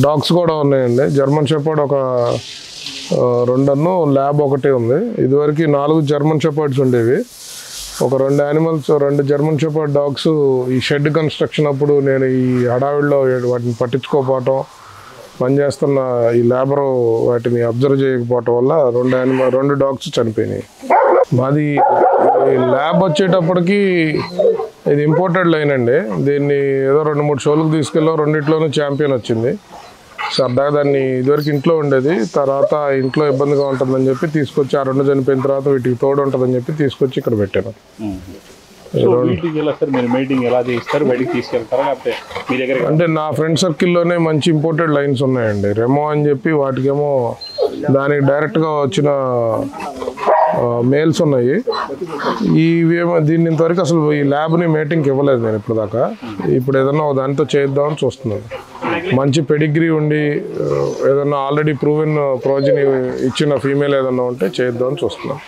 Dogs కూడా ఉన్నాయండి. German shepherd ఒక 2 ల్యాబ్ ఒకటి ఉంది. ఇదివరకు 4 జర్మన్ షెపర్డ్స్ ఉండేవి. ఒక 2 యానిమల్స్, 2 జర్మన్ షెపర్డ్ డాగ్స్ ఈ షెడ్ కన్స్ట్రక్షన్ అప్పుడు నేను ఈ హడావిడిలో వాటిని పట్టించుకోకపోవటం, పనిచేస్తున్న ఈ లేబరు వాటిని అబ్జర్వ్ చేయకపోవటం వల్ల 2 డాగ్స్ చనిపోయినాయి. మాది ల్యాబ్ వచ్చేటప్పటికి ఇది ఇంపోర్టెడ్ లైన్ అండి. దీన్ని ఏదో 2-3 షోలకు తీసుకెళ్ళాం. 2 ఛాంపియన్ వచ్చింది. సరదాగా దాన్ని ఇదివరకు ఇంట్లో ఉండేది, తర్వాత ఇంట్లో ఇబ్బందిగా ఉంటుందని చెప్పి తీసుకొచ్చి ఆ 2 చనిపోయిన తర్వాత వీటికి తోడు ఉంటుందని చెప్పి తీసుకొచ్చి ఇక్కడ పెట్టాను. అంటే నా ఫ్రెండ్ సర్కిల్లోనే మంచి ఇంపోర్టెడ్ లైన్స్ ఉన్నాయండి. రెమో అని చెప్పి వాటికేమో దానికి డైరెక్ట్గా వచ్చిన మేల్స్ ఉన్నాయి. ఇవేమో దీన్ని ఇంతవరకు అసలు ఈ ల్యాబ్ని మేటింగ్కి ఇవ్వలేదు నేను ఇప్పుడు దాకా. ఇప్పుడు ఏదన్నా దానితో చేద్దామని చూస్తున్నాను. మంచి పెడిగ్రీ ఉండి ఏదన్నా ఆల్రెడీ ప్రూవెన్ ప్రోజని ఇచ్చిన ఫీమేల్ ఏదన్నా ఉంటే చేద్దామని చూస్తున్నాను.